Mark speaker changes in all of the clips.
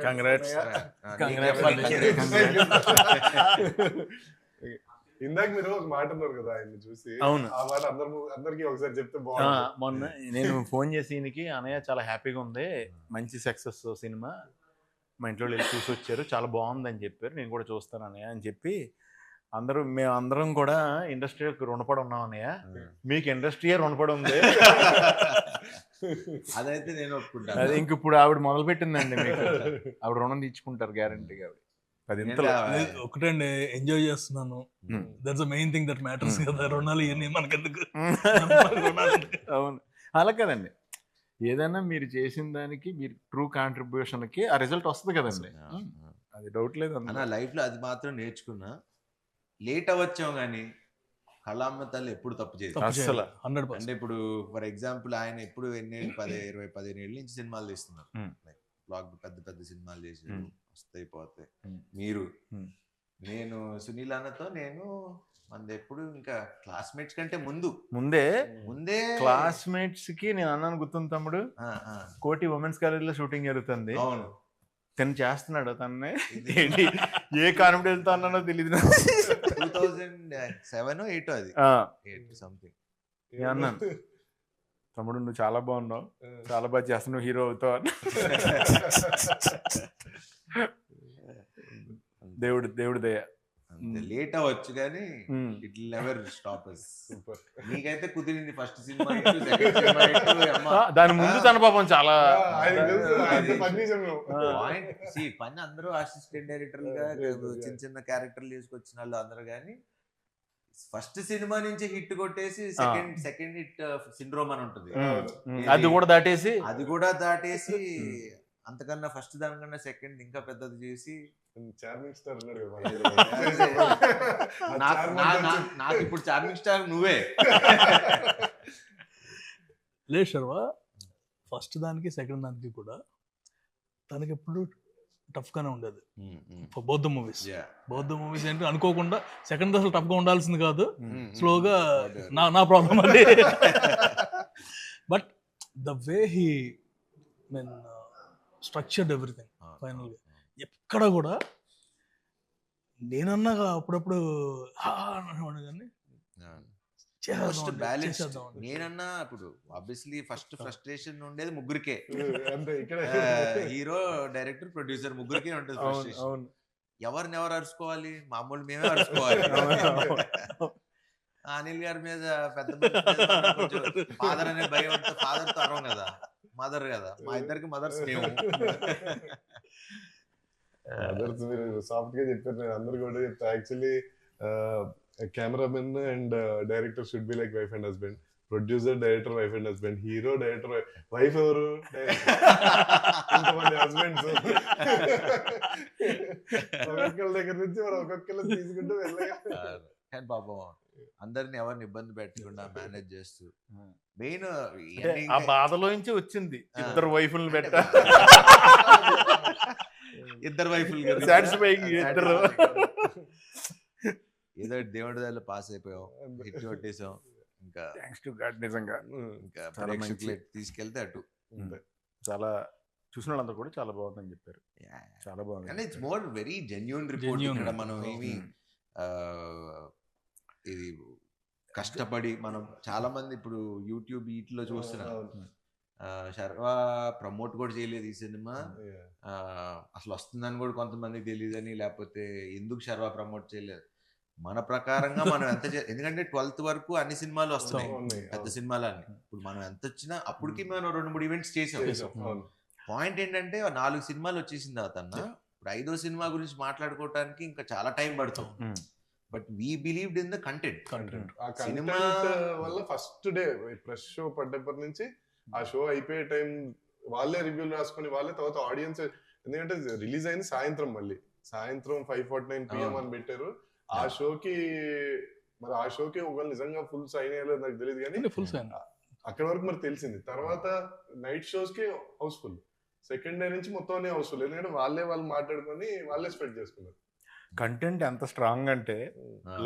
Speaker 1: Congrats.
Speaker 2: ఇందాక మీరు ఒక మాట అన్నారు కదా ఆయన్ని చూసి.
Speaker 1: అవును.
Speaker 2: ఆ మాట అందరికి ఒకసారి చెప్తే బాగుంది.
Speaker 1: మొన్న నేను ఫోన్ చేసి ఈయనకి, అన్నయ్య చాలా హ్యాపీగా ఉంది, మంచి సక్సెస్ సినిమా, మా ఇంట్లో వెళ్ళి చూసి వచ్చారు, చాలా బాగుందని చెప్పారు, నేను కూడా చూస్తాను అన్నయ్య అని చెప్పి మేమందరం కూడా ఇండస్ట్రీకి రుణపడి ఉన్నాం అన్నయ్య, మీకు ఇండస్ట్రీయే రుణపడి ఉంది.
Speaker 3: అదైతే నేను ఒప్పుకుంటాను.
Speaker 1: అది ఇంక ఇప్పుడు ఆవిడ మొదలు పెట్టిందండి, మీకు ఆవిడ రుణం తీర్చుకుంటారు గ్యారంటీగా.
Speaker 4: ఒకటండి, ఎంజాయ్ చేస్తున్నాను, that's the main thing that matters కదా. రుణాలు ఇవన్నీ మనకెందుకు?
Speaker 1: అవును, అలా కదండి, ఏదైనా మీరు చేసిన దానికి మీరు ట్రూ కాంట్రిబ్యూషన్కి ఆ రిజల్ట్ వస్తుంది కదండి, అది డౌట్ లేదు
Speaker 3: అన్న. లైఫ్లో అది మాత్రం నేర్చుకున్నా, లేట్ అవ్వచ్చాం కానీ కళామ్మ తల్లి ఎప్పుడు తప్పు చేయదు
Speaker 1: అసలు.
Speaker 3: అంటే ఇప్పుడు ఫర్ ఎగ్జాంపుల్ ఆయన ఎప్పుడు 15 ఏళ్ళ నుంచి సినిమాలు తీస్తున్నారు, బ్లాక్ పెద్ద పెద్ద సినిమాలు చేసి వస్తాయి పోతాయి. మీరు నేను సునీల్ అన్నతో మనది ఎప్పుడు ఇంకా క్లాస్మేట్స్ కంటే ముందే
Speaker 1: క్లాస్మేట్స్ కి నేను అన్నాను, గుర్తుంది తమ్ముడు, కోటి ఉమెన్స్ కాలేజ్ లో షూటింగ్ జరుగుతుంది,
Speaker 3: అవును,
Speaker 1: తను చేస్తున్నాడు, తన్నే ఏంటి ఏ కాన్ఫిడెన్స్ తో అన్నానో తెలియదు,
Speaker 3: 2007 8 అది 8 సంథింగ్
Speaker 1: అన్నాను, తమ్ముడు నువ్వు చాలా బాగున్నావు, చాలా బాగా చేస్తున్నావు, హీరో అవుతావు అని. దేవుడి దయ.
Speaker 3: లేట్ అవ్వచ్చు కానీ it will never stop us. నీకైతే కుదిరింది ఫస్ట్ సినిమా,
Speaker 1: దాని ముందు తన పాపం చాలా
Speaker 3: పని అందరూ అసిస్టెంట్ డైరెక్టర్ గా చిన్న చిన్న క్యారెక్టర్లు తీసుకొచ్చిన వాళ్ళు అందరూ, కానీ ఫస్ట్ సినిమా నుంచి హిట్ కొట్టేసి సెకండ్ హిట్ సిండ్రోమ్ అని ఉంటుంది,
Speaker 1: అది కూడా దాటేసి
Speaker 3: అంతకన్నా ఫస్ట్ దానికన్నా సెకండ్ ఇంకా పెద్దది చేసి
Speaker 2: చార్మింగ్ స్టార్
Speaker 3: నాకు ఇప్పుడు చార్మింగ్ స్టార్ నువ్వే.
Speaker 4: లేదు శర్వ, ఫస్ట్ దానికి సెకండ్ దానికి కూడా తనకి ఎప్పుడు టఫ్ గానే ఉండేది. బౌద్ధ మూవీస్ ఏంటి అనుకోకుండా సెకండ్ అసలు టఫ్ గా ఉండాల్సింది కాదు, స్లోగా నా ప్రాబ్లం అది. But the way he structured everything final గా, ఎక్కడ కూడా నేనన్నా అప్పుడప్పుడు కానీ
Speaker 3: నేనన్నా ఇప్పుడు ఆబ్వియస్లీ ఫస్ట్ ఫ్రస్ట్రేషన్ ఉండేది ముగ్గురికే, హీరో డైరెక్టర్ ప్రొడ్యూసర్ ముగ్గురికే ఉంటుంది ఫ్రస్ట్రేషన్. ఎవరిని అరుచుకోవాలి, మామూలు మేమే అరుచుకోవాలి. అనిల్ గారి మీద పెద్ద ఫాదర్ అనే భయం ఉంటే ఫాదర్ తో అరవం కదా, మదర్ కదా, మా ఇద్దరికి మదర్స్ మేము.
Speaker 2: మదర్స్ మీరు సాఫ్ట్ గా చెప్పారు, నేను అందరు కూడా చెప్తా. Actually cameraman and director should be like wife and husband, producer director wife and husband, hero director wife, ఎవరు ఇంతమంది హస్బెండ్స్, ఒక్కొక్కరి దగ్గర నుంచి మనం ఒక్కొక్కరు తీసుకుంటూ వెళ్ళగా.
Speaker 3: కానీ పాపం అందరిని ఎవరిని ఇబ్బంది పెట్టకుండా మేనేజ్ చేస్తూ, మెయిన్
Speaker 1: ఆ బాధలో నుంచి వచ్చింది ఇద్దరు వైఫుల్ని పెట్ట,
Speaker 3: ఇద్దరు వైఫుల్ ఏదో దేవుడి దగ్గర పాస్ అయిపోయాం, హిట్ కొట్టేసాం, ఇంకా
Speaker 1: థ్యాంక్స్ టు గాడ్. నిజంగా
Speaker 3: ఇంకా తీసుకెళ్తే అటు
Speaker 1: చాలా చూసిన వాళ్ళందరూ కూడా చాలా బాగుందని చెప్పారు, చాలా బాగుంది.
Speaker 3: And it's more very genuine report. ఇక్కడ మనం ఏమి ఇది కష్టపడి మనం చాలా మంది ఇప్పుడు యూట్యూబ్ వీటిలో చూస్తున్నాం, శర్వ ప్రమోట్ కూడా చేయలేదు ఈ సినిమా, అసలు వస్తుందని కూడా కొంతమందికి తెలియదని, లేకపోతే ఎందుకు శర్వ ప్రమోట్ చేయలేదు. మన ప్రకారంగా మనం ఎంత ఎందుకంటే 12th వరకు అన్ని సినిమాలు వస్తున్నాయి, పెద్ద సినిమాలన్నీ. ఇప్పుడు మనం ఎంత వచ్చినా అప్పటికి మనం 2-3 ఈవెంట్స్ చేసాం. పాయింట్ ఏంటంటే 4 సినిమాలు వచ్చేసిన తర్వాత ఇప్పుడు 5వ సినిమా గురించి మాట్లాడుకోవటానికి ఇంకా చాలా టైం పడుతుంది. But we believed in the content.
Speaker 2: Cinema వల్ల ఫస్ట్ డే ప్రెస్ షో పడ్డప్పటి నుంచి ఆ షో అయిపోయే టైం వాళ్ళే రివ్యూలు రాసుకొని వాళ్ళే, తర్వాత ఆడియన్స్, ఎందుకంటే రిలీజ్ అయింది సాయంత్రం, మళ్ళీ సాయంత్రం 5:49 PM అని పెట్టారు. ఆ షోకి ఒకవేళ నిజంగా ఫుల్ సైన్ అయ్యలేదు నాకు తెలియదు, కానీ అక్కడ వరకు మరి తెలిసింది. తర్వాత నైట్ షోస్ కి హౌస్ఫుల్, సెకండ్ డే నుంచి మొత్తం హౌస్ఫుల్, ఎందుకంటే వాళ్ళు మాట్లాడుకొని వాళ్ళే స్ప్రెడ్ చేసుకున్నారు.
Speaker 1: కంటెంట్ ఎంత స్ట్రాంగ్ అంటే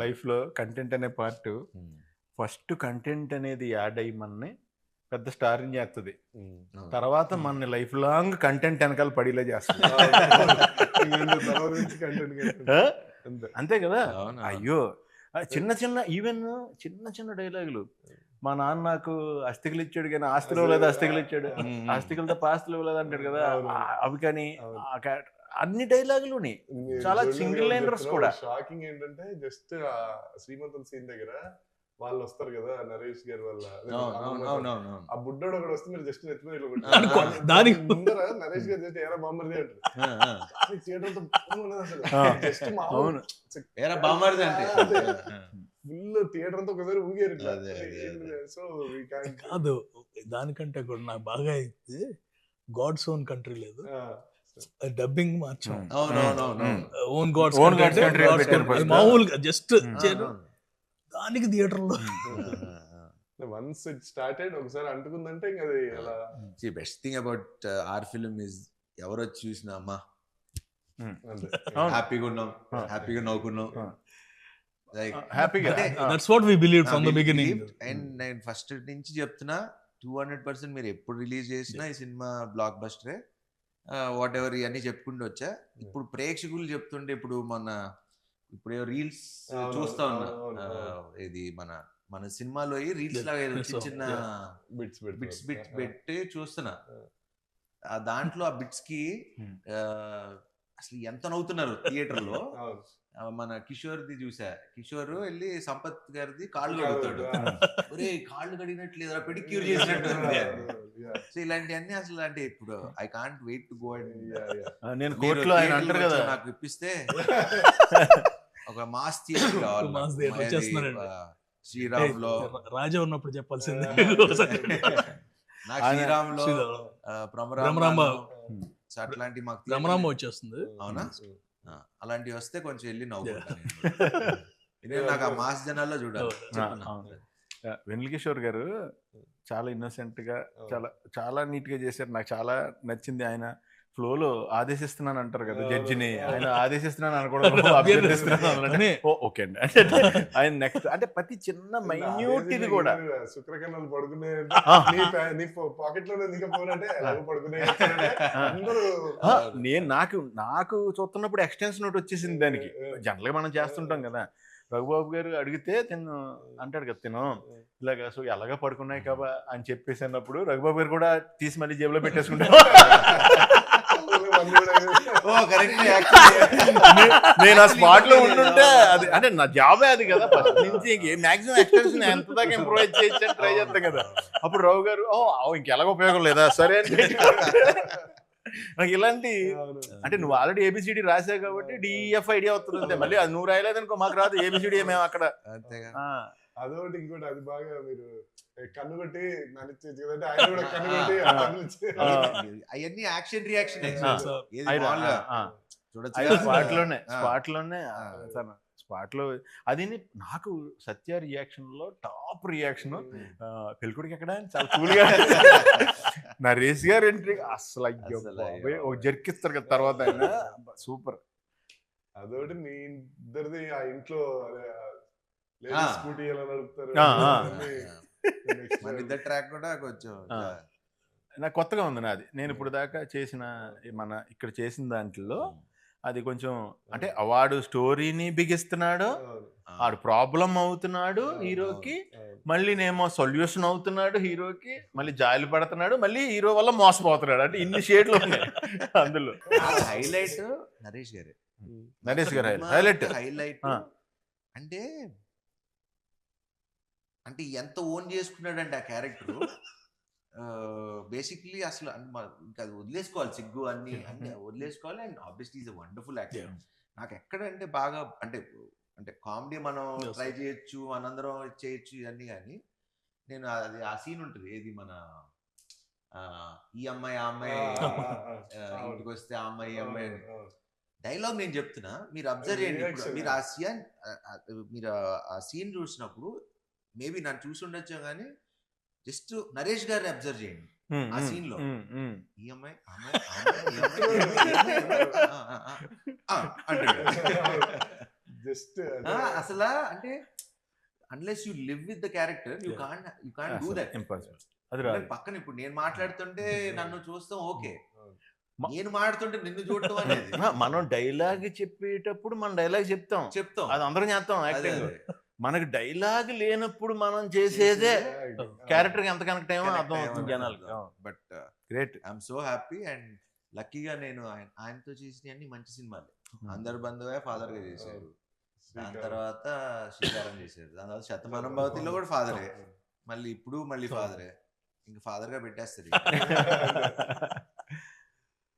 Speaker 1: లైఫ్ లో కంటెంట్ అనే పార్ట్, ఫస్ట్ కంటెంట్ అనేది యాడ్ అయ్యి మనని పెద్ద స్టార్ని చేస్తుంది,
Speaker 2: అవును.
Speaker 1: తర్వాత మన లైఫ్ లాంగ్ కంటెంట్ వెనకాల పడిలే చేస్తుంది.
Speaker 2: తర్వాత నుంచి content creation.
Speaker 1: ఆ?
Speaker 2: అంతే.
Speaker 1: అంతే కదా.
Speaker 3: అవును.
Speaker 1: అయ్యో చిన్న చిన్న ఈవెన్ చిన్న చిన్న డైలాగులు, మా నాన్న నాకు అస్థికలు ఇచ్చాడు కానీ ఆస్తిలో లేదు, అస్థికలు ఇచ్చాడు, ఆస్తికలతో పాస్తులు ఇవ్వలేదు అంటాడు కదా,
Speaker 2: అవును.
Speaker 1: అవి కానీ
Speaker 2: అవును.
Speaker 1: అన్ని డైలాగులుని చాలా single liners కూడా.
Speaker 2: షాకింగ్ ఏంటంటే జస్ట్ శ్రీమంతం సీన్ దగ్గర వాళ్ళు వస్తారు కదా నరేష్ గారి వల్ల
Speaker 3: అవునవును.
Speaker 2: ఆ బుడ్డోడు ఒకడు వస్తే మీరు జస్ట్ నెత్తిమీద ఇట్లా
Speaker 4: అనుకో,
Speaker 2: కొట్టారు.
Speaker 4: దానికి
Speaker 2: ముందర నరేష్ గారు జస్ట్ ఏరా బామ్మర్ది అంటారు. థియేటర్ అంతా బుర్ర ఉన్నది అసలు. జస్ట్ మామూలు
Speaker 1: అవును.
Speaker 3: ఏరా బామ్మర్ది అంటే
Speaker 2: ఫుల్ థియేటర్ అంతా ఒకసారి ఊగారు ఇట్లా.
Speaker 3: అదే, అదే.
Speaker 2: సో వీ కాంట్
Speaker 4: కాదు, దానికంటే కూడా నాకు బాగా అయితే గాడ్స్ ఓన్ కంట్రీ లేదు, డబ్బింగ్ మార్చాం.
Speaker 3: అవునవును.
Speaker 4: Own God's
Speaker 1: Own God's Country అని పెట్టారు first.
Speaker 4: మామూలుగా జస్ట్ దానికి థియేటర్ లో
Speaker 2: వన్స్ ఇట్ స్టార్టెడ్ ఒకసారి అంటుకుందంటే ఇంకా అది అలా
Speaker 3: best thing about our film is ఎవరు వచ్చి చూసినా అమ్మా
Speaker 2: అంతే.
Speaker 1: అవును.
Speaker 3: హ్యాపీగా ఉన్నాం, హ్యాపీగా నవ్వుకున్నాం. లైక్
Speaker 1: హ్యాపీగా
Speaker 4: that's what we believe from the beginning.
Speaker 3: And నేను ఫస్ట్ నుంచి చెప్తున్నా 200% మీరు ఎప్పుడు రిలీజ్ చేసినా ఈ సినిమా బ్లాక్ బస్టరే. వాట్ ఎవర్ ఇవన్నీ చెప్పుకుంటూ వచ్చా. ఇప్పుడు ప్రేక్షకులు చెప్తుంటే ఇప్పుడు ఇప్పుడు రీల్స్
Speaker 2: అవును,
Speaker 3: చూస్తా ఉన్నా.
Speaker 2: అవును,
Speaker 3: ఇది మన సినిమాలో రీల్స్ లాగా ఏదో చిన్న చిన్న
Speaker 2: బిట్స్
Speaker 3: బిట్స్ పెట్టి చూస్తున్నా. దాంట్లో ఆ బిట్స్ కి అసలు ఎంత నవ్వుతున్నారు థియేటర్ లో. మన కిషోర్ది చూసా, కిషోర్ వెళ్ళి సంపత్ గారిది కాళ్ళు కడుగుతాడు, ఒరే కాళ్ళు కడిగినట్లు లేదా పెడిక్యూర్ చేసినట్టు. సో ఇలాంటివన్నీ అసలు అంటే ఇప్పుడు I can't wait to go and
Speaker 1: నేను కోర్టులో ఆయన అంటారు కదా,
Speaker 3: నాకు ఇప్పిస్తే ఒక మాస్ థియేటర్ కావాలి.
Speaker 4: మాస్ థియేటర్ వచ్చేస్తున్నారండి.
Speaker 3: శ్రీరామ్ లో
Speaker 4: రాజా ఉన్నప్పుడు చెప్పాల్సిందే.
Speaker 3: నాకు శ్రీరామ్ లో
Speaker 4: భ్రమరాంబ
Speaker 3: అట్లాంటి మాకు
Speaker 4: భ్రమరాంబ వచ్చేస్తుంది.
Speaker 3: అవునా, అలాంటివి వస్తే కొంచెం వెళ్ళి నవ్వుకుంటాను. నాకు ఆ మాస్ జనాల్లో చూడాలి.
Speaker 1: వెన్నెల కిషోర్ గారు చాలా ఇన్నోసెంట్ గా చాలా చాలా నీట్ గా చేశారు. నాకు చాలా నచ్చింది. ఆయన ఫ్లోలో ఆదేశిస్తున్నాను అంటారు కదా జడ్జిని, ఆయన ఆదేశిస్తున్నాను అనకూడదు, అభ్యర్థిస్తున్నాను. ఓకే అండి. ఆయన నెక్స్ట్ అంటే ప్రతి చిన్న మైన్యూట్ ఇది కూడా
Speaker 2: శుక్రకణాలు పడుకునే నీ పాకెట్ లో దిగపోనంటే పడుకునే
Speaker 1: నాకు చూస్తున్నప్పుడు ఎక్స్టెన్షన్ నోట్ వచ్చేసింది దానికి. జనరల్ గా మనం చేస్తుంటాం కదా, రఘుబాబు గారు అడిగితే తిను అంటాడు కదా, తిను ఇలాగా సో ఎలాగా పడుకున్నాయి కాబా అని చెప్పేసి అన్నప్పుడు రఘుబాబు గారు కూడా తీసి మళ్ళీ జేబులో పెట్టేసుకుంటారు. నేను ఆ స్పాట్ లో ఉంటుంటే అది అంటే నా జాబే అది కదా, ఫస్ట్ నుంచి మాక్సిమం ఎక్స్టెన్షన్ ఎంత దాకా ఇంప్రూవైజ్ చేయొచ్చు ట్రై చేస్తాం కదా. అప్పుడు రావు గారు ఇంకెలాగ ఉపయోగం లేదా సరే అని నాకు ఇలాంటి అంటే నువ్వు ఆల్రెడీ ఏబిసిడి రాసావు కాబట్టి డిఎఫ్ ఐడియా అవుతుంది, మళ్ళీ అది నువ్వు రాయలేదనుకో మాకు రాదు ఏబిసిడి మేము అక్కడ.
Speaker 2: అదొకటి ఇంకోటి అది బాగా మీరు కన్ను కొట్టి నన్ను ఆయన కూడా కన్ను కొట్టి
Speaker 3: అవన్నీ యాక్షన్ రియాక్షన్
Speaker 1: స్పాట్ లో అది నాకు సత్య రియాక్షన్ లో టాప్ రియాక్షన్. పెళ్ళికొడికి ఎక్కడ చాలా కూల్ గా నరేష్ గారు ఎంట్రీ అసలు అయ్యో ఒక జర్కిస్తారు కదా తర్వాత ఆయన సూపర్.
Speaker 2: అదొకటి మీ ఇద్దరిది ఆ ఇంట్లో స్కూటీ ఎలా నడుపుతారు
Speaker 3: ఇద్దరు ట్రాక్ కూడా కొంచెం
Speaker 1: నాకు కొత్తగా ఉంది నాది. నేను ఇప్పుడు దాకా చేసిన మన ఇక్కడ చేసిన దాంట్లో అది కొంచెం అంటే వాడు స్టోరీని బిగిస్తున్నాడు, వాడు ప్రాబ్లం అవుతున్నాడు హీరోకి, మళ్ళీ నేమో సొల్యూషన్ అవుతున్నాడు హీరోకి, మళ్ళీ జాయిలు పడుతున్నాడు, మళ్ళీ హీరో వల్ల మోసపోతున్నాడు. అంటే ఇన్ని షేడ్లు ఉన్నాయి అందులో.
Speaker 3: హైలైట్ నరేష్ గారు హైలైట్ అంటే అంటే ఎంత ఓన్ చేసుకున్నాడంటే ఆ క్యారెక్టర్ బేసిక్లీ అసలు ఇంకా అది వదిలేసుకోవాలి, సిగ్గు అన్ని వదిలేసుకోవాలి. And obviously is a wonderful actor. నాకు ఎక్కడంటే బాగా అంటే అంటే కామెడీ మనం ట్రై చేయొచ్చు, మనందరం చేయొచ్చు ఇవన్నీ, కానీ నేను అది ఆ సీన్ ఉంటుంది ఏది మన ఈ అమ్మాయి ఆ అమ్మాయి ఇంటికి వస్తే ఆ అమ్మాయి ఈ అమ్మాయి డైలాగ్ నేను చెప్తున్నా, మీరు అబ్జర్వ్ చేయండి. మీరు ఆ సీన్ చూసినప్పుడు మేబీ నన్ను చూసి ఉండొచ్చు కానీ జస్ట్ నరేష్ గారిని అబ్జర్వ్ చేయండి ఆ సీన్ లో. ఈ అమ్మాయి
Speaker 2: జస్ట్
Speaker 3: అసలు అంటే unless you live with the character you can't do that.
Speaker 1: అది రాదు.
Speaker 3: పక్కన ఇప్పుడు నేను మాట్లాడుతుంటే నన్ను చూస్తాం ఓకే,
Speaker 1: మ-
Speaker 3: నేను మాట్లాడుతుంటే నిన్ను చూడటం అనేది
Speaker 1: మనం డైలాగ్ చెప్పేటప్పుడు మనం డైలాగ్ చెప్తాం,
Speaker 3: చెప్తాం.
Speaker 1: అది అందరం చేస్తాం
Speaker 3: అదే,
Speaker 1: యాక్టింగ్.
Speaker 3: అదే.
Speaker 1: మనకి డైలాగ్ లేనప్పుడు మనం చేసేదే క్యారెక్టర్ ఎంత కనెక్ట్ అయ్యో
Speaker 3: Connect
Speaker 1: అర్థం అవుతుంది
Speaker 3: అయ్యామని
Speaker 1: జనాలకి.
Speaker 3: అర్థం. But
Speaker 1: great.
Speaker 3: I'm so happy and లక్కీగా నేను ఆయనతో చేసిన అన్ని మంచి సినిమాలు. అందరు బంధువే ఫాదర్ గా చేశారు, దాని తర్వాత శ్రీకారం చేశారు, దాని తర్వాత శతమానం భవతిలో కూడా ఫాదరే, మళ్ళీ ఇప్పుడు మళ్ళీ ఫాదరే, ఇంకా ఫాదర్ గా పెట్టేస్తారు.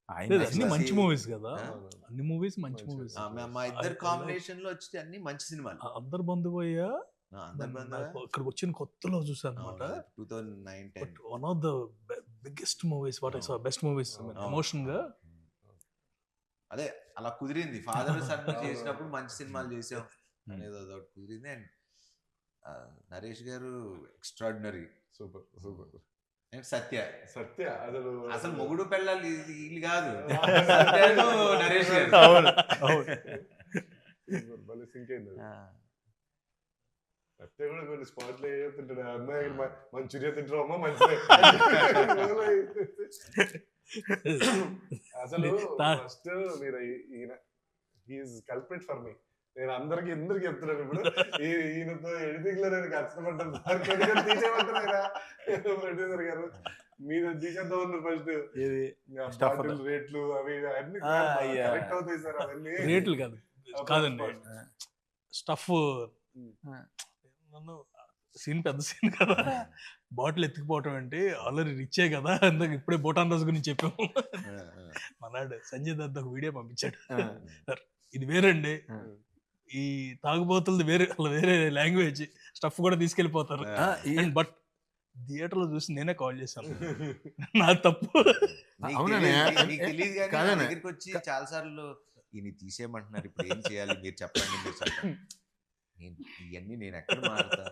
Speaker 4: అన్ని మంచి మూవీస్ కదా,
Speaker 3: ఆ?
Speaker 4: అన్ని మూవీస్ మంచి మూవీస్.
Speaker 3: మా ఇద్దరు కాంబినేషన్ లో వచ్చి అన్ని మంచి సినిమాలు.
Speaker 4: అందరు బంధువయ్యా
Speaker 3: అందరు బంధువే
Speaker 4: ఇక్కడికి వచ్చిన కొత్తలో చూసాను అనమాట.
Speaker 3: 2009-10
Speaker 4: one of the biggest movies what I saw, best movies emotion గా.
Speaker 3: అదే అలా కుదిరింది. ఫాదర్ సన్ చేసినప్పుడు మంచి సినిమాలు చేసాం అనేది అదొకటి కుదిరింది. అండ్ నరేష్ గారు extraordinary,
Speaker 2: super super.
Speaker 3: And Satya
Speaker 2: Satya
Speaker 3: అసలు మొగుడు పెళ్ళాలి వీళ్ళు కాదు, సత్యను నరేష్ గారు.
Speaker 1: అవును అవును.
Speaker 2: భలే సింక్ అయింది. సత్య కూడా కొన్ని స్పాట్లు ఏతుంటాడు, అమ్మాయి మంచూరియా తింటారు అమ్మా మంచిదే. అసలు ఫస్ట్ మీరు ఈయన హీఈస్ కల్ప్రిట్ ఫర్ మీ. నేను అందరికి ఎందుకు చెప్తున్నాను ఇప్పుడు, ఈయనతో ఎడిటింగ్ లో నేను కష్టపడ్డాను, తీసేయమంటారా ప్రొడ్యూసర్ గారు, మీరు తీసేద్దాం ఉన్నారు ఫస్ట్ బాటిల్ రేట్లు అవి అన్ని కరెక్ట్ అవుతాయి సార్, అవన్నీ
Speaker 4: రేట్లు కాదండి, స్టఫ్. నన్ను సీన్ పెద్ద సీన్ కదా, బాటిల్ ఎత్తుకుపోవటం అంటే ఆల్రెడీ రిచ్చే కదా, అందుకు ఇప్పుడే బోటాన్ రాజు గురించి చెప్పాము. మనాడు సంజయ్ దత్ ఒక వీడియో పంపించాడు, సార్ ఇది వేరండి, ఈ తాగుబోతులది వేరే, అలా వేరే లాంగ్వేజ్, స్టఫ్ కూడా తీసుకెళ్ళిపోతారు. బట్ థియేటర్ లో చూసి నేనే కాల్ చేశాను, నా తప్పు.
Speaker 3: తెలియదు కానీ దగ్గరికి వచ్చి చాలా సార్లు ఈయన తీసేయమంటున్నారు, ఇప్పుడు ఏం చేయాలి మీరు చెప్పండి, మీరు చెప్పండి. ఇవన్నీ నేను ఎక్కడ మారుతా,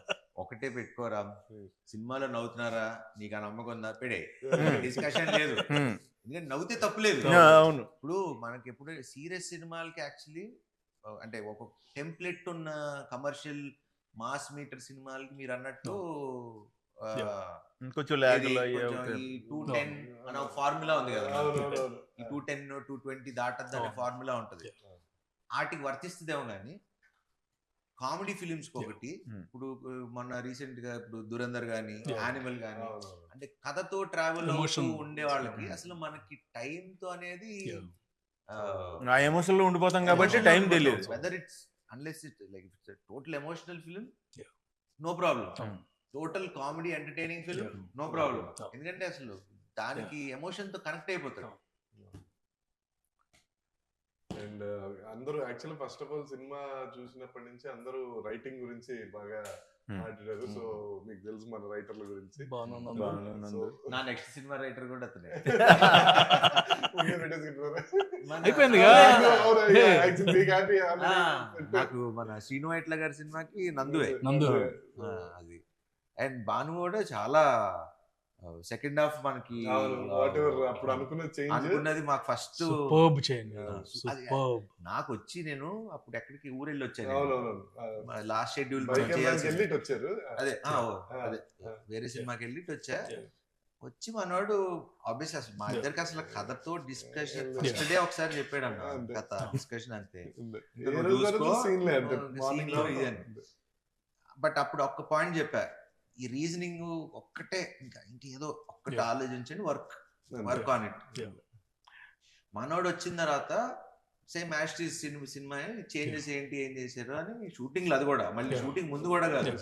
Speaker 3: ఒకటే పెట్టుకోరా, సినిమాలో నవ్వుతున్నారా, నీకు ఆ నమ్మకం ఉందా, పెడే, డిస్కషన్ లేదు, ఎందుకంటే నవ్వుతే తప్పులేదు.
Speaker 1: అవును.
Speaker 3: ఇప్పుడు మనకి ఎప్పుడు సీరియస్ సినిమాలకి యాక్చువల్లీ అంటే ఒక టెంప్లెట్ ఉన్న కమర్షియల్ మాస్ మీటర్ సినిమాలకి మీరు అన్నట్టు
Speaker 1: కొంచెం
Speaker 3: ఈ 210 అనే ఒక ఫార్ములా ఉంది కదా, ఈ 210 220 దాటద్దు అనే ఫార్ములా ఉంటది, వాటికి వర్తిస్తుందేమో కానీ కామెడీ ఫిలిమ్స్ ఒకటి. ఇప్పుడు మొన్న రీసెంట్ గా ఇప్పుడు దురంధర్ గానీ, యానిమల్ గానీ, అంటే కథతో ట్రావెల్ అవుతూ ఉండే వాళ్ళకి అసలు మనకి టైం తో అనేది
Speaker 1: ఆ ఎమోషన్ లో ఉండిపోతాం కాబట్టి టైం తెలియదు.
Speaker 3: Whether it's unless it like it's total emotional film, no problem. Total comedy entertaining film, no problem. ఎందుకంటే అసలు దానికి ఎమోషన్ తో కనెక్ట్ అయిపోతాడు.
Speaker 2: అండ్ అందరూ actually first of all cinema చూసినప్పటి నుంచి అందరూ రైటింగ్ గురించి బాగా మాట్లాడారు. సో మీకు తెలుసు మన రైటర్ల గురించి.
Speaker 3: నా నెక్స్ట్ సినిమా రైటర్ కూడా అతనే.
Speaker 4: అయిపోయింది
Speaker 3: నాకు మన శ్రీను వైట్ల గారి సినిమాకి నందువే అది. అండ్ భాను కూడా చాలా సెకండ్ హాఫ్ మనకి
Speaker 2: అప్పుడు
Speaker 3: అనుకున్నది మాకు ఫస్ట్ నాకు వచ్చి, నేను అప్పుడు ఎక్కడికి ఊరెళ్ళి వచ్చాను, లాస్ట్ షెడ్యూల్
Speaker 2: వచ్చారు,
Speaker 3: అదే అదే వేరే సినిమాకి వెళ్ళి వచ్చా. వచ్చి మనోడు ఆబ్వియస్ అసలు మా ఇద్దరికి అసలు కథతో డిస్కషన్ ఫస్ట్ డే ఒకసారి చెప్పాడు అన్న, కథ డిస్కషన్ అంతే, బట్ అప్పుడు ఒక్క పాయింట్ చెప్పా, ఈ రీజనింగ్ ఒక్కటే, ఇంకా ఇంకేదో ఒక్కటి ఆలోచించండి, వర్క్ ఆన్ ఇట్. మనోడు వచ్చిన తర్వాత సేమ్ యాస్టీస్ సినిమా చేంజెస్ ఏంటి, ఏం చేశారు అని షూటింగ్ లో, అది కూడా మళ్ళీ షూటింగ్ ముందు కూడా కాదు,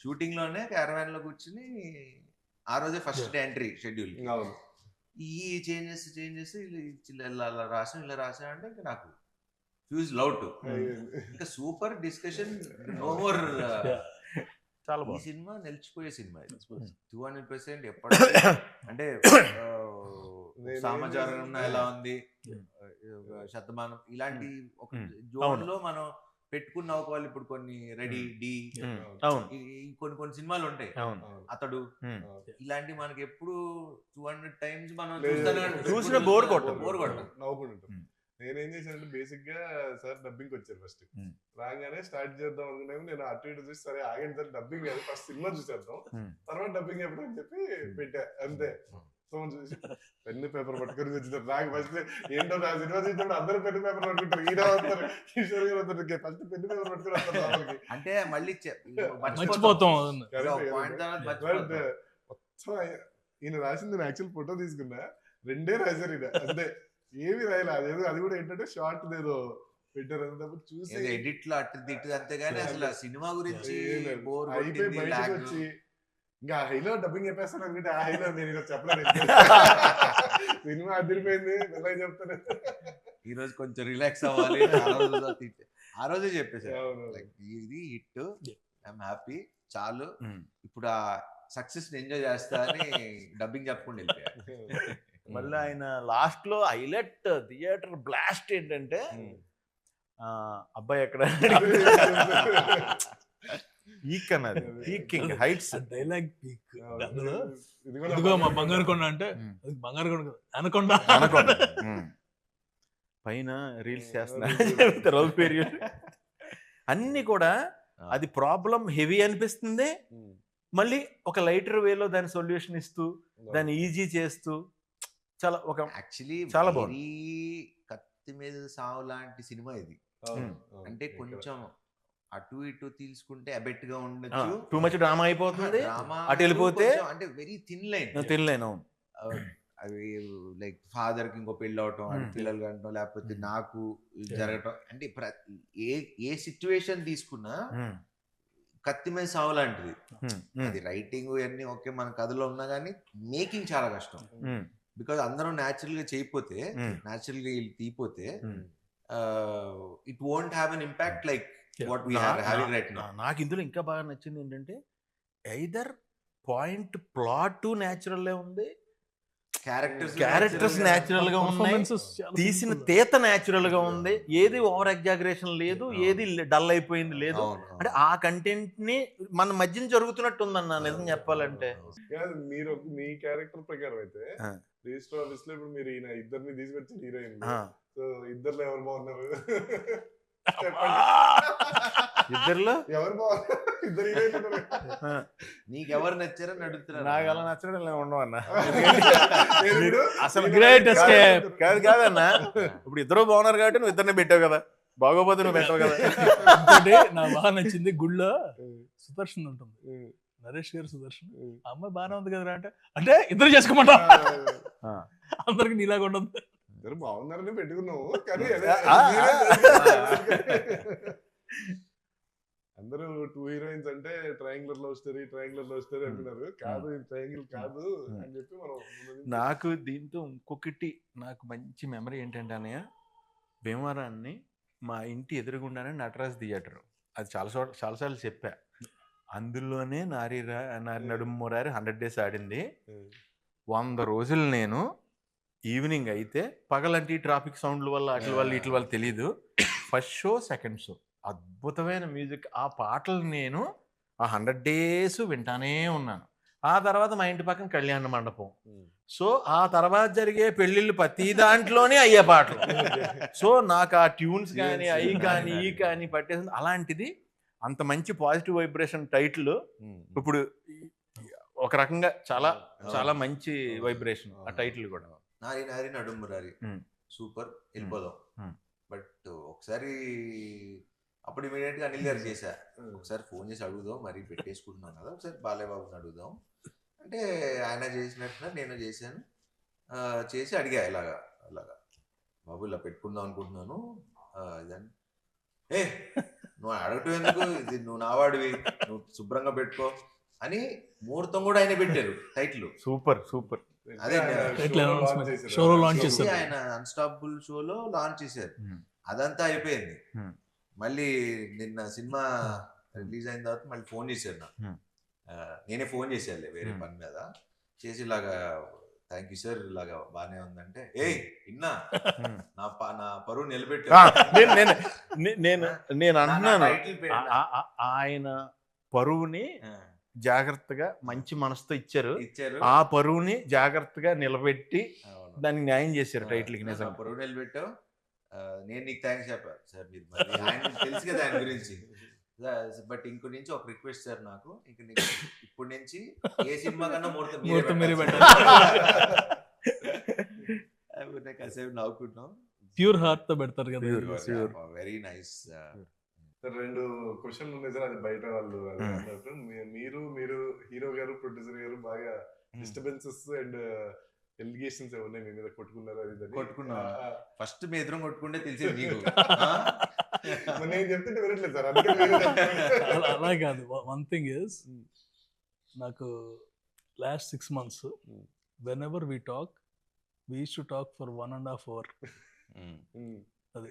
Speaker 3: షూటింగ్ లోనే క్యారవాన్ లో కూర్చుని ఆ రోజే ఫస్ట్ డే ఎంట్రీ షెడ్యూల్, ఈ చేంజెస్ ఇలా రాసా అంటే ఇంకా నాకు ఫ్యూజ్ లౌట్, ఇంకా సూపర్ డిస్కషన్, నో మోర్. ఈ సినిమా నిలిచిపోయే సినిమా 200%. ఎప్పటికీ అంటే సమాచారం ఎలా ఉంది, శతమానం ఇలాంటి ఒక జోన్ లో మనం పెట్టుకున్న ఒకవేళ ఇప్పుడు కొన్ని రెడీ డి కొన్ని సినిమాలు ఉంటాయి, అతడు ఇలాంటి మనకి ఎప్పుడు 200 times మనం చూసిన
Speaker 1: బోర్ కొట్టం.
Speaker 2: నేనేం చేశానంటే బేసిక్ గా సార్ డబ్బింగ్ వచ్చారు ఫస్ట్.
Speaker 1: Hmm.
Speaker 2: రాగానే స్టార్ట్ చేద్దాం అనుకున్నాము. నేను అటు ఇటు చూసి సరే ఆగండి సార్ డబ్బింగ్ కాదు ఫస్ట్ సినిమా చూసేద్దాం తర్వాత డబ్బింగ్ ఎప్పుడు అని చెప్పి పెట్టా అంతే. ఫోన్ చూసి పెన్ను పేపర్ పట్టుకొని వచ్చినారు. నాకు ఫస్ట్ ఏంటో నా సినిమా చూసినప్పుడు అందరూ పెన్ను పేపర్ పట్టుకుంటారు. ఈయన వస్తారు, కిషోర్ గారు వస్తారు, ఫస్ట్ పెన్ను పేపర్ పట్టుకుని వస్తారు లోపలికి.
Speaker 3: అంటే మళ్ళీ
Speaker 4: మర్చిపోతాం.
Speaker 2: మొత్తం ఈయన రాసింది నేను యాక్చువల్ ఫోటో తీసుకున్నా, 2 రాశారు ఈయన అంతే, ఏమి రాయలే. అదేదో అది కూడా ఏంటంటే షార్ట్ ఏదో పెట్టారు అన్నప్పుడు చూసి
Speaker 3: ఎడిట్ లో అటు తిట్టు అంతేగాని అసలు ఆ సినిమా గురించి బోర్
Speaker 2: అయిపోయి బయటకు వచ్చి ఇంకా హైలో డబ్బింగ్ చెప్పేస్తాను అనుకుంటే ఆ హైలో నేను ఇలా చెప్పలేదు. సినిమా అదిరిపోయింది ఎలా చెప్తాను.
Speaker 3: ఈ రోజు కొంచెం రిలాక్స్ అవ్వాలి, ఆ రోజే చెప్పేసారు ఇది హిట్, ఐఎమ్ హ్యాపీ, చాలు ఇప్పుడు ఆ సక్సెస్ ఎంజాయ్ చేస్తా అని డబ్బింగ్ చెప్పకుండా వెళ్ళిపోయారు.
Speaker 1: మళ్ళీ ఆయన లాస్ట్ లో హైలైట్ థియేటర్ బ్లాస్ట్ ఏంటంటే అబ్బాయి ఎక్కడ పీక్ అన్నది, పీకింగ్ హైట్స్
Speaker 4: డైలాగ్ పీక్. ఇదిగో మా బంగారు కొండ అంటే బంగారు కొండ అనకొండ
Speaker 1: పైన రీల్స్ చేస్తున్నా అన్ని కూడా అది ప్రాబ్లం హెవీ అనిపిస్తుంది, మళ్ళీ ఒక లైటర్ వేలో దాని సొల్యూషన్ ఇస్తూ దాన్ని ఈజీ చేస్తూ చాలా ఒక
Speaker 3: యాక్చువల్లీ
Speaker 1: చాలా బాగుంది.
Speaker 3: కత్తి మీద సావు లాంటి సినిమా ఇది. అంటే కొంచెం అటు ఇటు తీసుకుంటే అబెట్ గా ఉండొచ్చు,
Speaker 1: టూ మచ్ డ్రామా అయిపోతుంది, అటు వెళ్ళిపోతే
Speaker 3: అంటే వెరీ థిన్ లైన్. అవి లైక్ ఫాదర్ కి ఇంకో పెళ్ళి అవటం, పిల్లలు కంటం, లేకపోతే నాకు జరగటం, అంటే ఏ సిచ్యువేషన్ తీసుకున్నా కత్తి మీద సావు లాంటిది. అది రైటింగ్ ఇవన్నీ ఓకే మన కథలో ఉన్నా కానీ మేకింగ్ చాలా కష్టం. బికాజ్ అందరం న్యాచురల్ గా చేయకపోతే, న్యాచురల్ గా తీయపోతే it won't have an impact like what we are having right now.
Speaker 1: నాకు ఇందులో ఇంకా బాగా నచ్చింది ఏంటంటే ఐదర్ పాయింట్ ప్లాట్ న్యాచురల్ ఉంది, క్యారెక్టర్స్ న్యాచురల్ గా ఉన్నాయి, తీసిన తీత న్యాచురల్ గా ఉంది, ఏది ఓవర్ ఎగ్జాగరేషన్ లేదు, ఏది డల్ అయిపోయింది లేదు. అంటే ఆ కంటెంట్ ని మన మధ్యన జరుగుతున్నట్టు ఉందన్న నిజం చెప్పాలంటే.
Speaker 2: మీరు మీ క్యారెక్టర్ ప్రకారం అయితే రిజిస్టర్ ఆఫీస్ లో ఇప్పుడు మీరు ఈయన ఇద్దరిని తీసుకొచ్చి హీరోయిన్, సో ఇద్దరులో ఎవరు బాగున్నారు
Speaker 1: ఇద్దరులో
Speaker 2: ఎవరు బాగున్నారు? ఇద్దరు హీరోయిన్
Speaker 3: నీకెవరు నచ్చారని అడుగుతున్నారు.
Speaker 1: నాకు అలా నచ్చడం ఉండవు అన్న, అసలు కాదన్నా. ఇప్పుడు ఇద్దరు బాగున్నారు కాబట్టి నువ్వు ఇద్దరిని పెట్టావు కదా, బాగోపోతే నువ్వు పెట్టావు కదా.
Speaker 4: నాకు బాగా నచ్చింది గుళ్ళో సుదర్శన్ ఉంటుంది, నరేష్ గారు సుదర్శన్, అమ్మాయి బాగానే ఉంది కదా అంటే ఇద్దరు చేసుకోమంటా, అందరికి నీలాగా ఉండదు.
Speaker 2: ఇద్దరు బాగున్నారని పెట్టుకున్నావు కానీ అందరూ 2 హీరోయిన్స్ అంటే ట్రయాంగులర్ లవ్ స్టోరీ అనుకున్నారు. కాదు ట్రయాంగిల్ కాదు అని చెప్పి మనం.
Speaker 1: నాకు దీంతో ఇంకొకటి నాకు మంచి మెమరీ ఏంటంటే అన్నయ్య, భీమవరాన్ని మా ఇంటి ఎదురుగుండానే నటరాజ్ థియేటర్, అది చాలాసార్లు చెప్పా. అందులోనే నారి నడుమురారి 100 days ఆడింది. 100 రోజులు నేను ఈవినింగ్ అయితే, పగలంటే ట్రాఫిక్ సౌండ్ల వల్ల వీటి వల్ల తెలీదు, ఫస్ట్ షో సెకండ్ షో అద్భుతమైన మ్యూజిక్, ఆ పాటలు నేను ఆ 100 days వింటానే ఉన్నాను. ఆ తర్వాత మా ఇంటి పక్కన కళ్యాణ మండపం, సో ఆ తర్వాత జరిగే పెళ్ళిళ్ళు ప్రతి దాంట్లోనే అయ్యే పాటలు. సో నాకు ఆ ట్యూన్స్ కానీ అవి కానీ ఈ కానీ పట్టేసింది. అలాంటిది అంత మంచి పాజిటివ్ వైబ్రేషన్ టైటిల్ ఇప్పుడు ఒక రకంగా చాలా చాలా మంచి వైబ్రేషన్ ఆ టైటిల్ కూడా.
Speaker 3: నారి నారి నడుమురారి సూపర్, వెళ్ళిపోదాం. బట్ ఒకసారి అప్పుడు ఇమీడియట్ గా అనిల్ గారు చేశా, ఒకసారి ఫోన్ చేసి అడుగుదాం, మరి పెట్టేసుకుంటున్నాం కదా, ఒకసారి బాలయ్యబాబుని అడుగుదాం అంటే ఆయన చేసినట్టుగా నేను చేశాను. చేసి అడిగా ఇలాగా బాబు ఇలా పెట్టుకుందాం అనుకుంటున్నాను ఇదని. నువ్వు అడగటం ఎందుకు, ఇది నువ్వు నావాడివి, నువ్వు శుభ్రంగా పెట్టుకో అని ముహూర్తం కూడా ఆయన పెట్టారు టైటిల్.
Speaker 1: సూపర్.
Speaker 3: అదే
Speaker 4: షోలో లాంచ్ చేశారు,
Speaker 3: ఆయన అన్స్టాపబుల్ షోలో లాంచ్ చేశారు. అదంతా అయిపోయింది. మళ్ళీ నిన్న సినిమా రిలీజ్ అయిన తర్వాత మళ్ళీ ఫోన్ చేశారు నాకు, నేనే ఫోన్ చేశాను వేరే పని మీద చేసి, ఇలాగా థ్యాంక్ యూ సార్, ఇలాగా బానే ఉందంటే, ఇన్నా నా పరువు నిలబెట్టా.
Speaker 1: నేను అంటున్నాను, ఆయన పరువుని జాగ్రత్తగా మంచి మనసుతో ఇచ్చారు, ఆ పరువుని జాగ్రత్తగా నిలబెట్టి దానికి న్యాయం చేశారు టైటిల్ కి. నిజంగా
Speaker 3: పరువు నిలబెట్టావు, నేను నీకు థ్యాంక్స్ చెప్పాను సార్, మీరు మరి ఆయన తెలుసు కదా ఆయన గురించి. బట్ ఇంకో నుంచి ఒక రిక్వెస్ట్ సార్, నాకు ఇంక ఇప్పుడు నుంచి ఏ సినిమా కన్నా
Speaker 4: ముహూర్తం మీరే
Speaker 3: కాసేపు నవ్వుకుంటున్నాం.
Speaker 4: ప్యూర్ హార్ట్ తో పెడతారు కదా.
Speaker 3: Very nice.
Speaker 2: రెండు క్వశ్చన్లు ఉన్నాయి సార్, అది బయట వాళ్ళు అది అన్నట్టు. మీరు హీరో గారు ప్రొడ్యూసర్ గారు బాగా డిస్టర్బెన్సెస్ అండ్ ఎలిగేషన్స్ ఏమన్నా మీ మీద కొట్టుకున్నారు? అది
Speaker 3: కొట్టుకున్నా ఫస్ట్ మీ ఎదురు కొట్టుకుంటే తెలిసేది నీకు.
Speaker 2: నేను చెప్తుంటే వినట్లేదు సార్, అందుకే
Speaker 4: అలా కాదు. వన్ థింగ్ ఇస్, నాకు last 6 months when ever we talk, we use to talk for 1.5 hour. అది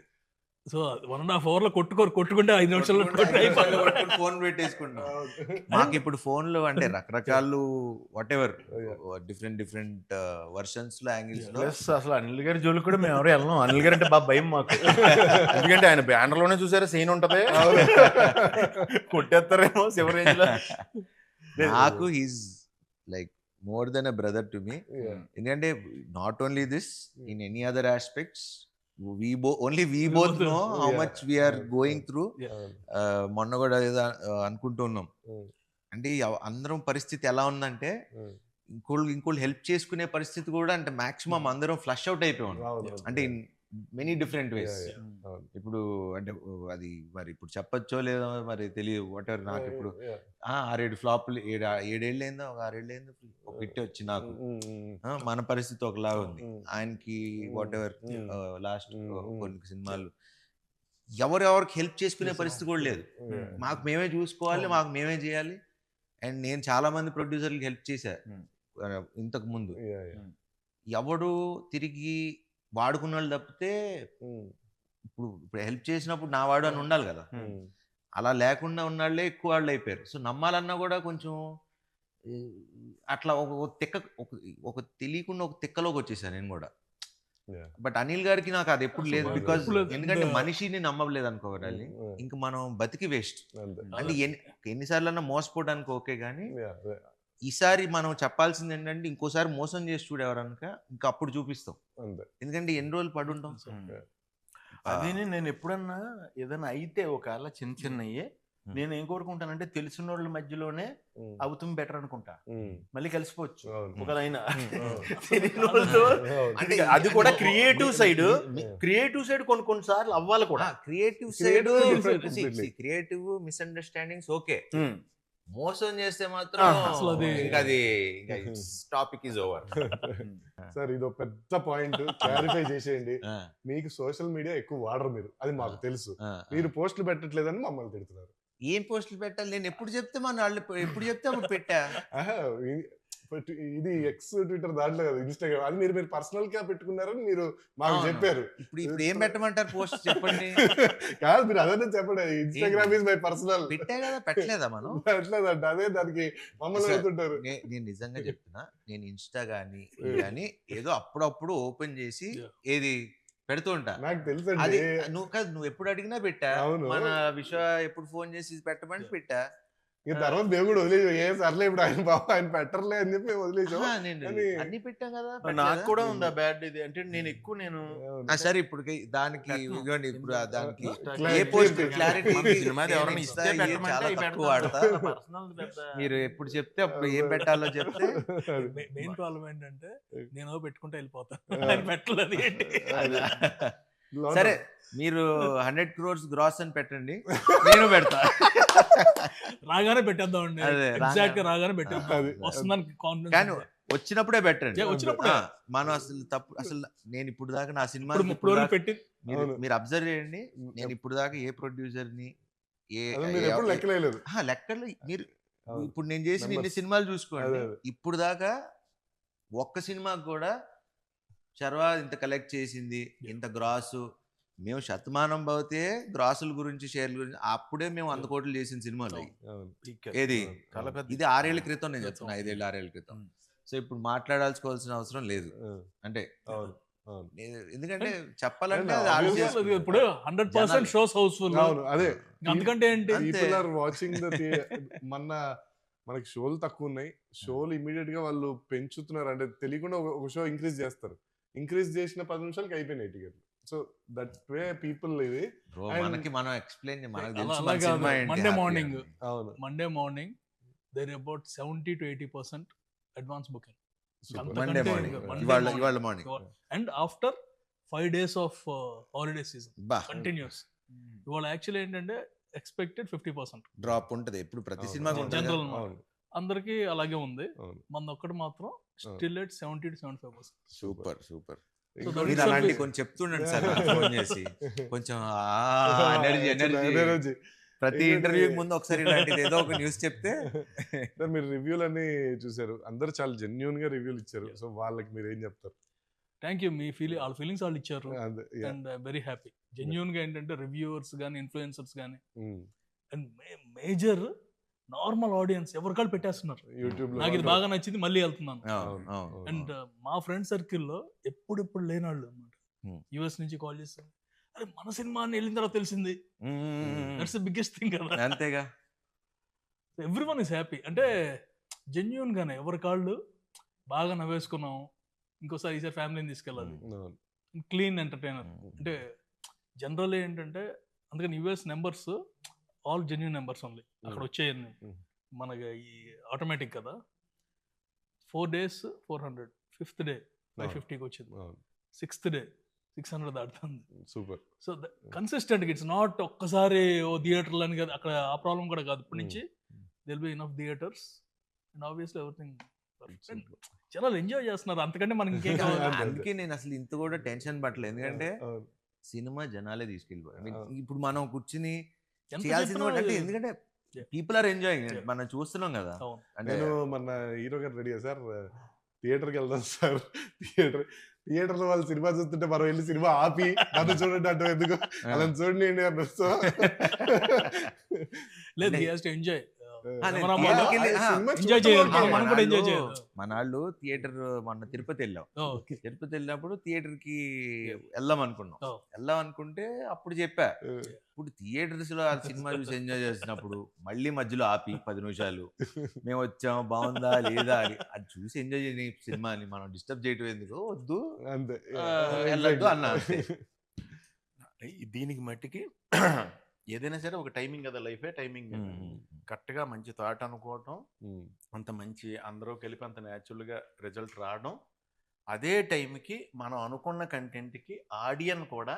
Speaker 4: సో 1.5 hour లో కొట్టుకుంటే 5 నిమిషాల్లో
Speaker 3: ఫోన్ పెట్టేసుకుంటాం. మాకు ఇప్పుడు ఫోన్లు అంటే రకరకాలు వాట్ ఎవర్ డిఫరెంట్ వర్షన్స్ లో యాంగిల్స్ లో.
Speaker 1: అసలు అనిల్ గారి జోలికి కూడా మేము ఎవరు వెళ్ళాం. అనిల్ గారు అంటే బాగా భయం మాకు. ఎందుకంటే ఆయన బ్యానర్ లోనే చూసారా సీన్ ఉంటది, కొట్టేస్తారేమో శివరేంజ్ లో.
Speaker 3: నాకు he's like more than a brother to me. ఎందుకంటే not only this, in any other aspects we both know how much we are going through. మొన్న కూడా ఏదో అనుకుంటున్నాం, అంటే అందరం పరిస్థితి ఎలా ఉందంటే ఇంకోళ్ళు హెల్ప్ చేసుకునే పరిస్థితి కూడా, అంటే మాక్సిమం అందరం ఫ్లష్ అవుట్ అయిపోయాం. అంటే ఇన్ మెనీ డిఫరెంట్ వేస్. ఇప్పుడు అంటే అది మరి ఇప్పుడు చెప్పచ్చో లేదో మరి తెలియదు, వాట్ ఎవర్. నాకు ఇప్పుడు 6-7 ఫ్లాప్లు, 7 ఏళ్ళైందో, ఒక 6 ఏళ్ళైందో ఒక హిట్ వచ్చి నాకు. మన పరిస్థితి ఒకలాగా ఉంది, ఆయనకి వాట్ ఎవర్ లాస్ట్ కొన్ని సినిమాలు ఎవరెవరికి హెల్ప్ చేసుకునే పరిస్థితి కూడా లేదు. మాకు మేమే చూసుకోవాలి, మాకు మేమే చేయాలి. అండ్ నేను చాలా మంది ప్రొడ్యూసర్లకి హెల్ప్ చేశా ఇంతకు ముందు. ఎవడు తిరిగి వాడుకున్న వాళ్ళు తప్పితే, ఇప్పుడు హెల్ప్ చేసినప్పుడు నా వాడు అని ఉండాలి కదా, అలా లేకుండా ఉన్నాళ్లే ఎక్కువ వాళ్ళు అయిపోయారు. సో నమ్మాలన్నా కూడా కొంచెం అట్లా ఒక తెలియకుండా ఒక తిక్కలోకి వచ్చేసాను నేను కూడా. బట్ అనిల్ గారికి నాకు అది ఎప్పుడు లేదు, బికాజ్ ఎందుకంటే మనిషిని నమ్మలేదు అనుకోవాలి, ఇంక మనం బతికి వేస్ట్. అంటే ఎన్నిసార్లు అన్నా మోసపోవడానికి ఓకే, కానీ ఈసారి మనం చెప్పాల్సింది ఏంటంటే ఇంకోసారి మోసం చేసి చూడేవారనుక ఇంకా అప్పుడు చూపిస్తాం. ఎందుకంటే ఎన్ని రోజులు పడుంటాం.
Speaker 1: అది నేను ఎప్పుడన్నా ఏదైనా అయితే ఒకవేళ చిన్నయ్యే నేను ఏం కోరుకుంటానంటే తెలిసిన వాళ్ళ మధ్యలోనే అవుతుంది బెటర్ అనుకుంటా. మళ్ళీ కలిసిపోవచ్చు ఒకదైనా. అంటే అది కూడా క్రియేటివ్ సైడ్ కొన్నిసార్లు అవ్వాలి కూడా.
Speaker 3: క్రియేటివ్ మిస్అండర్స్టాండింగ్స్ ఓకే, మోసం చేస్తే మాత్రం అది టాపిక్ ఇస్ ఓవర్.
Speaker 2: సార్ ఇదో పెద్ద పాయింట్ క్లారిఫై చేసేయండి. మీకు సోషల్ మీడియా ఎక్కువ వాడరు మీరు, అది మాకు తెలుసు. మీరు పోస్టులు పెట్టట్లేదని మమ్మల్ని తిడుతున్నారు.
Speaker 3: ఏం పోస్టులు పెట్టాలి? నేను ఎప్పుడు చెప్తే వాళ్ళు ఎప్పుడు చెప్తే అప్పుడు పెట్టా.
Speaker 2: ఇది ఎక్స్ ట్విట్టర్ దాంట్లో కదా, ఇన్స్టాగ్రామ్, అది మీరు పర్సనల్ గా పెట్టుకున్నారని మీరు మాకు చెప్పారు.
Speaker 3: ఇప్పుడు ఏం పెట్టమంటారు పోస్ట్ చెప్పండి?
Speaker 2: కాదు మీరు అదే చెప్పండి, ఇన్స్టాగ్రామ్ ఇస్ మై పర్సనల్.
Speaker 3: పెట్టా కదా, పెట్టలేదా మనం?
Speaker 2: పెట్టలేదంట, అదే దానికి మమ్మల్ని పెడుతుంటారు.
Speaker 3: నేను నిజంగా చెప్తున్నా, నేను ఇన్స్టా గానీ ఏదో అప్పుడప్పుడు ఓపెన్ చేసి ఏది పెడుతూ ఉంటా.
Speaker 2: నాకు తెలుసు,
Speaker 3: అది నువ్వు ఎప్పుడు అడిగినా పెట్టా. మన విశ్వ ఎప్పుడు ఫోన్ చేసి పెట్టమని పెట్టా.
Speaker 2: తర్వాత దేవుడు వదిలేసాం, ఏ సర్లే ఇప్పుడు ఆయన బాబు ఆయన పెట్టర్లే అని చెప్పి వదిలేసాం.
Speaker 3: అన్ని పెట్టాం కదా.
Speaker 1: నాకు కూడా ఉందా బ్యాడ్ ఇది అంటే నేను ఎక్కువ నేను
Speaker 3: సరే ఇప్పుడు దానికి ఇప్పుడు దానికి ఏ పోస్ట్ క్లారిటీ వాడతా. మీరు ఎప్పుడు చెప్తే అప్పుడు ఏం పెట్టాలో చెప్తే.
Speaker 4: మెయిన్ ప్రాబ్లం ఏంటంటే నేను పెట్టుకుంటే వెళ్ళిపోతాను, పెట్టలేదు.
Speaker 3: సరే మీరు 100 crores గ్రాస్ అని పెట్టండి, నేను పెడతా.
Speaker 4: రాగానే పెట్టేద్దామండి, ఎగ్జాక్ట్ గా రాగానే పెట్టేద్దాం, వస్తుందని కాన్ఫిడెన్స్.
Speaker 3: కానీ వచ్చినప్పుడే పెట్టండి. మనం అసలు నేను ఇప్పుడు దాకా నా సినిమా
Speaker 4: పెట్టి
Speaker 3: మీరు అబ్జర్వ్ చేయండి, నేను ఇప్పుడు దాకా ఏ ప్రొడ్యూసర్ ని లెక్కలు మీరు ఇప్పుడు నేను చేసిన ఇన్ని సినిమాలు చూసుకోండి, ఇప్పుడు దాకా ఒక్క సినిమాకి కూడా శర్వా ఇంత కలెక్ట్ చేసింది, ఇంత గ్రాసు, మేము శతమానం భవతే గ్రాసుల గురించి షేర్ల గురించి అప్పుడే మేము 100 కోట్లు చేసిన సినిమాలు ఏది. ఇది 6 ఏళ్ల క్రితం నేను చెప్తున్నా, 5 ఏళ్ళు 6 ఏళ్ల క్రితం. సో ఇప్పుడు మాట్లాడాల్సుకోవాల్సిన అవసరం లేదు. అంటే ఎందుకంటే చెప్పాలంటే
Speaker 4: ఇప్పుడు 100% షోస్ హౌస్ఫుల్.
Speaker 2: అదే
Speaker 4: అందుకంటే ఏంటి,
Speaker 2: మనకి షోలు తక్కువ ఉన్నాయి, షోలు ఇమీడియట్ గా వాళ్ళు పెంచుతున్నారు. అంటే తెలియకుండా ఒక షో ఇంక్రీజ్ చేస్తారు, ఇంక్రీజ్ చేసిన 10 నిమిషాలకి అయిపోయినాయి టికెట్లు. సో దట్ వే పీపుల్ ఇది
Speaker 3: బ్రో
Speaker 2: And-
Speaker 3: మనకి మనం ఎక్స్ప్లెయిన్ మనకు
Speaker 4: అలా
Speaker 3: తెలుసు
Speaker 4: అలా
Speaker 3: మన
Speaker 4: కాదు.
Speaker 3: సినిమా ఏంటి,
Speaker 4: Monday
Speaker 3: happy
Speaker 4: morning.
Speaker 3: అని.
Speaker 2: అవును
Speaker 4: Monday morning there about 70 to 80% advance booking
Speaker 2: Super.
Speaker 4: అంత-
Speaker 3: మండే
Speaker 4: అంతకంటే
Speaker 3: మార్నింగ్
Speaker 4: ఇంకా Monday
Speaker 3: ఇవాళ
Speaker 4: morning.
Speaker 3: ఇవాళ morning
Speaker 4: and after 5 days of holiday season
Speaker 3: బా
Speaker 4: కంటిన్యూస్ ఇవాళ యాక్చువల్లీ ఏంటంటే ఎక్స్పెక్టెడ్ 50%.
Speaker 3: డ్రాప్ ఉంటది ఎప్పుడు ప్రతి
Speaker 2: అవును.
Speaker 3: సినిమాకి ఉంటుంది
Speaker 4: General
Speaker 3: కదా.
Speaker 2: అవును
Speaker 4: అందరికీ అలాగే ఉంది.
Speaker 2: అవును
Speaker 4: మన ఒక్కటి మాత్రం still at 70 to 75%.
Speaker 3: Super super
Speaker 4: So
Speaker 2: ఇంకోటి-
Speaker 3: మీరు అలాంటి కొంచెం చెప్తుండండి సార్ నాకు ఫోన్ చేసి కొంచెం ఎనర్జీ ఎనర్జీ
Speaker 2: Energy.
Speaker 3: ప్రతి
Speaker 2: ఇంకోటి-
Speaker 3: ఇంటర్వ్యూకి ముందు ఒకసారి ఇలాంటిది ఏదో ఒక న్యూస్ చెప్తే
Speaker 2: సార్ మీరు రివ్యూలు అన్ని చూసారు, అందరూ చాలా జెన్యున్ గా రివ్యూలు ఇచ్చారు. సో వాళ్ళకి మీరు ఏం చెప్తారు?
Speaker 4: Thank you. మీ వాళ్ళ ఫీలింగ్స్ వాళ్ళు ఇచ్చారు
Speaker 2: అదే, yeah.
Speaker 4: And very happy. Genuine గా ఏంటంటే రివ్యూవర్స్ కానీ ఇన్ఫ్లుయెన్సర్స్ కానీ
Speaker 2: Mm.
Speaker 4: And major normal audience ఎవరికాళ్ళు పెట్టేస్తున్నారు.
Speaker 2: యూట్యూబ్ లో
Speaker 4: నాకు ఇది బాగా నచ్చింది, మళ్ళీ వెళ్తున్నాను.
Speaker 3: అవును, అవును.
Speaker 4: అండ్ మా ఫ్రెండ్ సర్కిల్లో ఎప్పుడు లేనాళ్ళు అనమాట.
Speaker 3: Hmm.
Speaker 4: యుఎస్ నుంచి కాల్ చేస్తారు, అరే మన సినిమా అని వెళ్ళిన తర్వాత తెలిసింది.
Speaker 3: మ్మ్.
Speaker 4: దట్స్ ద బిగ్గెస్ట్ థింగ్ కదా.
Speaker 3: అంతేగా
Speaker 4: ఎవ్రీ వన్ ఇస్ హ్యాపీ. అంటే జెన్యున్ గానే ఎవరి కాళ్ళు బాగా నవ్వేసుకున్నాం, ఇంకోసారి ఈసారి ఫ్యామిలీని తీసుకెళ్ళాలి.
Speaker 2: అవును.
Speaker 4: Clean entertainer. అంటే జనరల్ ఏంటంటే అందుకని US numbers all genuine numbers only అక్కడ వచ్చేయన్ని.
Speaker 2: Mm.
Speaker 4: మనకి ఈ ఆటోమేటిక్ కదా. 4 days 400, 5th day 550కి వచ్చింది,
Speaker 2: అవును.
Speaker 4: 6th day 600 దాటుతుంది.
Speaker 2: Super.
Speaker 4: So consistent it's not ఒక్కసారి ఓ థియేటర్లు అని కదా, అక్కడ ఆ ప్రాబ్లం కూడా కాదు. ఇప్పటి నుంచి will be enough theatres and obviously everything. జనాలు ఎంజాయ్ చేస్తున్నారు, అంతకంటే మనకి ఇంకేం కావాలి.
Speaker 3: అందుకే నేను అసలు ఇంత కూడా టెన్షన్ పట్టలేదు, ఎందుకంటే
Speaker 2: అవును.
Speaker 3: సినిమా జనాలే తీసుకెళ్ళిపోయారు. I mean,
Speaker 2: అవును.
Speaker 3: ఇప్పుడు మనం కూర్చుని
Speaker 4: ఎంత
Speaker 3: చేయాల్సింది
Speaker 4: చెప్పినా
Speaker 3: కూడా అంటే ఎందుకంటే
Speaker 4: Yeah.
Speaker 3: People are enjoying,
Speaker 4: Yeah.
Speaker 3: మనం చూస్తున్నాం కదా.
Speaker 4: అవును.
Speaker 3: అంటే
Speaker 2: నేను మన హీరో గారు రెడీ సార్ థియేటర్కి వెళ్దాం సార్. థియేటర్ లో వాళ్ళు సినిమా చూస్తుంటే మనం వెళ్ళి సినిమా ఆపి నన్ను చూడండి అంటే ఎందుకు అలా చూడండి అన్నారు. సో
Speaker 4: లేదు, he has to enjoy.
Speaker 3: నేను
Speaker 4: కెమెరా
Speaker 3: theatre కి వెళ్ళి-
Speaker 2: సినిమా
Speaker 4: ఎంజాయ్
Speaker 2: చూడటం
Speaker 4: చేయాలి,
Speaker 2: వరకే.
Speaker 4: మనం కూడా ఎంజాయ్
Speaker 3: మనాళ్ళు-
Speaker 4: చేయాలి.
Speaker 3: మనాళ్ళు థియేటర్ మొన్న తిరుపతి వెళ్ళాం.
Speaker 4: ఓకే.
Speaker 3: తిరుపతి వెళ్ళినప్పుడు థియేటర్ కి వెళ్దాం అనుకున్నాం.
Speaker 4: Oh.
Speaker 3: వెళ్దాం అనుకుంటే అప్పుడు చెప్పా, ఇప్పుడు థియేటర్స్ లో ఆ సినిమా చూసి ఎంజాయ్ చేసినప్పుడు మళ్ళీ మధ్యలో ఆపి 10 నిమిషాలు మేము వచ్చాం బాగుందా లేదా అని అది చూసి ఎంజాయ్ చేయని సినిమాని మనం డిస్టర్బ్ చేయటం ఎందుకు, వద్దు
Speaker 2: అంతే.
Speaker 3: వెళ్ళొద్దు అన్నా అంతే.
Speaker 1: దీనికి మట్టికి ఏదైనా సరే ఒక టైమింగ్ కదా, లైఫే టైమింగ్. కరెక్ట్గా మంచి థాట్ అనుకోవటం, అంత మంచి అందరూ కలిపి అంత న్యాచురల్గా రిజల్ట్ రావడం, అదే టైంకి మనం అనుకున్న కంటెంట్కి ఆడియన్ కూడా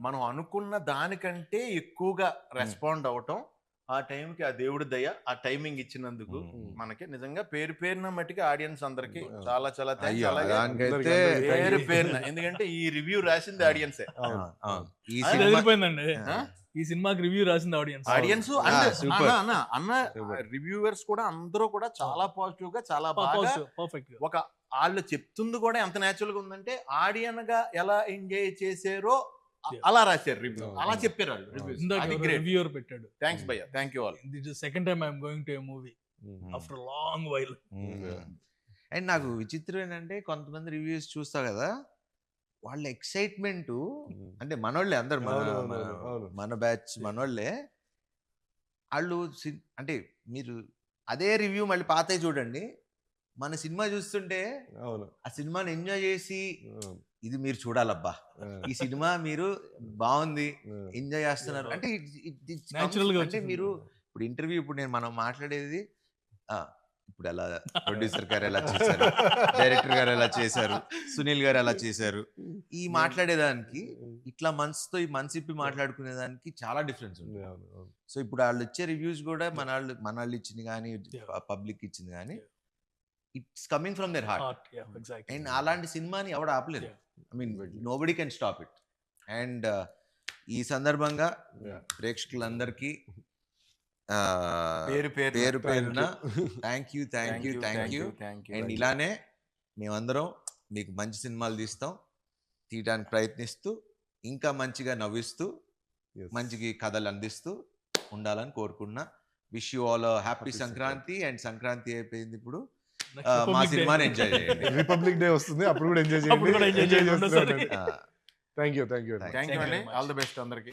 Speaker 1: మనం అనుకున్న దానికంటే ఎక్కువగా రెస్పాండ్ అవటం, ఆ టైంకి ఆ దేవుడి దయ ఆ టైమింగ్ ఇచ్చినందుకు మనకి నిజంగా పేరున మట్టికి ఆడియన్స్ అందరికి చాలా చాలా thanks.
Speaker 3: అయ్యో,
Speaker 1: అలాగే
Speaker 3: దానికైతే
Speaker 1: పేరున ఎందుకంటే ఈ రివ్యూ రాసింది ఆడియన్సే.
Speaker 3: అవును. ఈ
Speaker 4: అది
Speaker 3: సినిమా
Speaker 4: అదిరిపోయిందండి.
Speaker 1: ఆ?
Speaker 4: ఈ సినిమాకి రివ్యూ రాసింది ఆడియన్స్.
Speaker 1: Audience
Speaker 3: super.
Speaker 1: అన్న రివ్యూవర్స్ కూడా అందరూ కూడా చాలా పాజిటివ్ గా చాలా బాగా
Speaker 4: పర్ఫెక్ట్.
Speaker 1: ఒక వాళ్ళు చెప్తుంది కూడా ఎంత న్యాచురల్ గా ఉందంటే ఆడియన్ గా ఎలా ఎంజాయ్ చేసారో అలా రాశారు రివ్యూ, అలా చెప్పారు వాళ్ళు రివ్యూస్. అది గ్రేట్.
Speaker 4: రివ్యూవర్ పెట్టాడు.
Speaker 1: థ్యాంక్స్ భయ్య, thank you all.
Speaker 4: This is second time I'm going to A movie after long while.
Speaker 3: And నాకు విచిత్రం ఏంటంటే కొంతమంది రివ్యూస్ చూస్తా కదా, వాళ్ళ ఎక్సైట్మెంట్ అంటే మనోళ్ళే అందరు మన బ్యాచ్ మనోళ్ళే. వాళ్ళు అంటే మీరు అదే రివ్యూ మళ్ళీ పాతవి చూడండి, మన సినిమా చూస్తుంటే
Speaker 2: అవును.
Speaker 3: ఆ సినిమాని ఎంజాయ్ చేసి ఇది మీరు చూడాలబ్బా, ఈ సినిమా మీరు బాగుంది ఎంజాయ్ చేస్తున్నారు అంటే
Speaker 4: Natural గా
Speaker 3: అంటే
Speaker 4: వచ్చింది.
Speaker 3: మీరు ఇప్పుడు ఇంటర్వ్యూ ఇప్పుడు మనం మాట్లాడేది ఇప్పుడు ఎలా ప్రొడ్యూసర్ గారు ఎలా చేశారు, డైరెక్టర్ గారు ఎలా చేశారు, సునీల్ గారు ఎలా చేశారు, ఈ మాట్లాడేదానికి ఇట్లా మనసుతో ఈ మనసు ఇప్పి మాట్లాడుకునే దానికి చాలా డిఫరెన్స్ ఉంది. సో ఇప్పుడు వాళ్ళు ఇచ్చే రివ్యూస్ కూడా మన వాళ్ళు ఇచ్చింది కానీ పబ్లిక్ ఇచ్చింది కానీ it's coming from their heart. And అలాంటి సినిమాని ఎవడు ఆపలేదు. I mean nobody can stop it. And ఈ సందర్భంగా ప్రేక్షకులందరికీ పేరు పేరున థ్యాంక్ యూ. అండ్ ఇలానే మేమందరం మీకు మంచి సినిమాలు తీయడానికి ప్రయత్నిస్తూ ఇంకా మంచిగా నవ్విస్తూ మంచిగా కథలు అందిస్తూ ఉండాలని కోరుకున్నా. Wish you all happy Sankranti. And Sankranti అయిపోయింది, ఇప్పుడు మా సినిమాని ఎంజాయ్ చేయండి.
Speaker 2: రిపబ్లిక్ డే వస్తుంది, అప్పుడు కూడా ఎంజాయ్
Speaker 4: అప్పుడు కూడా enjoy చేయండి.
Speaker 2: చేయండి. Thank you.
Speaker 1: థ్యాంక్ యూ అండి, ఆల్ ది బెస్ట్ అందరికి.